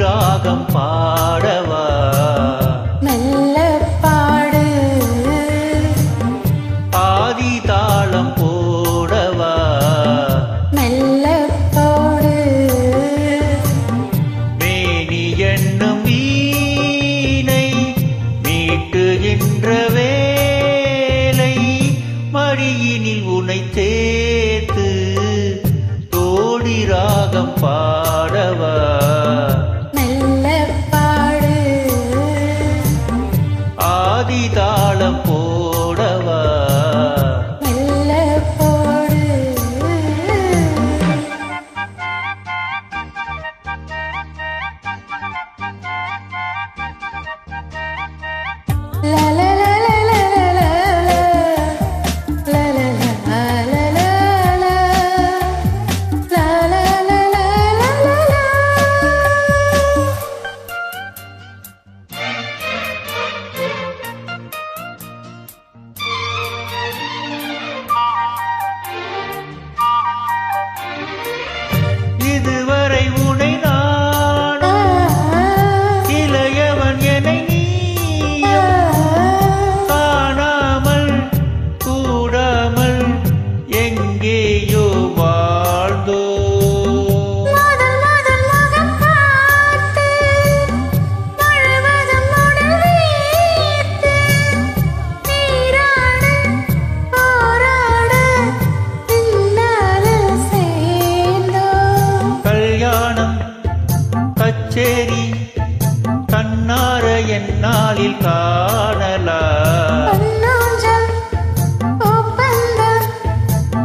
ராகம் பாடவா மெல்ல பாடு ஆதி தாளம் போடவா மெல்ல போடு மேனி என்னும் வீணை மீட்டுகின்ற வேலை மடியினில் உனை சேர்த்து தோடி ராகம் பாடவா மெல்ல பாடு ஆதி தாளம் போடவா மெல்ல போடு லா லா லா லா லா லா லா லா லா லா லா லா இதுவரை உனை நான் இளையவன் என்னை நீயும் காணாமல் கூடாமல் எங்கேயோ வாழ்ந்தோ முதல் முதல் முகம் பார்த்து முழுவதும் உடல் வைத்து நீராட போராட பின்னால சேர்ந்தோம் கல்யாணம் கச்சேரி கண்ணார என்னாலில் காணலாம் பொன்னூஞ்சல் பூப்பந்தல்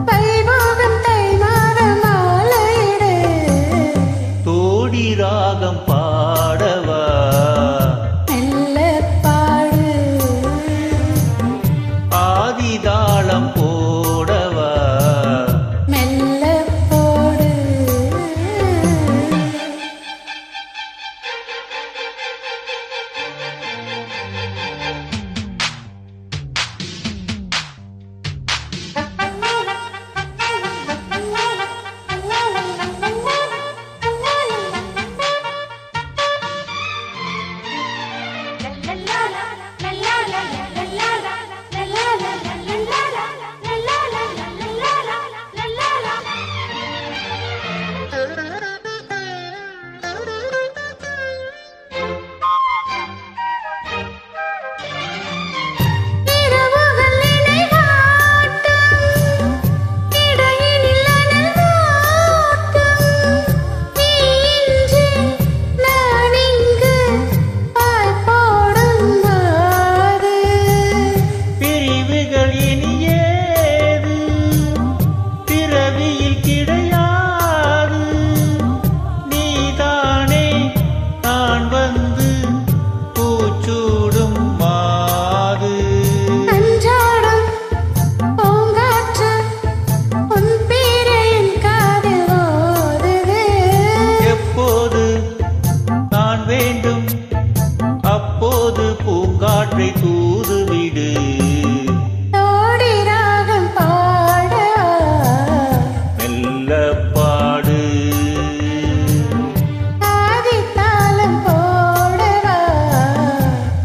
வைபோகம் தை மாதம் மாலையிடு தோடி ராகம் பாடவா மெல்ல பாடு ஆதி தாளம் போடவா மெல்ல போடு இரவுகள் நினைவாட்டும் இடையினில் அனல் மூட்டும் நீ இன்றி நான் இங்கு பாய் போடும்போது பிரிவுகள் இனியேது பிறவியில் கிடையாது நீதானே நான் வந்து பூச்சூடும் மாது அன்றாடம் பூங்காற்று உன் பேரை என் காதில் ஓதுது எப்போது நான் வேண்டும் அப்போது பூங்காற்றை தூதுவிடு தோடி ராகம் பாடவா மெல்ல பாடு ஆதி தாளம் போடவா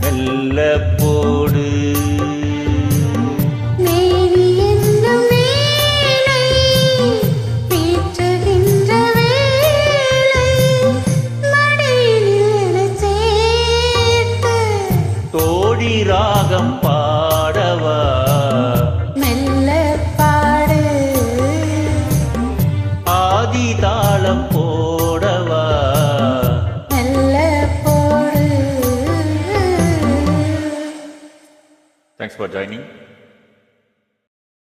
மெல்ல போடு மேனி என்னும் வீணை மீட்டுகின்ற வேளை மடியினில் சேர்த்து தோடி ராகம் பாடவா மெல்ல பாடு ஆதி தாளம் போடவா மெல்ல போடு Thanks for joining.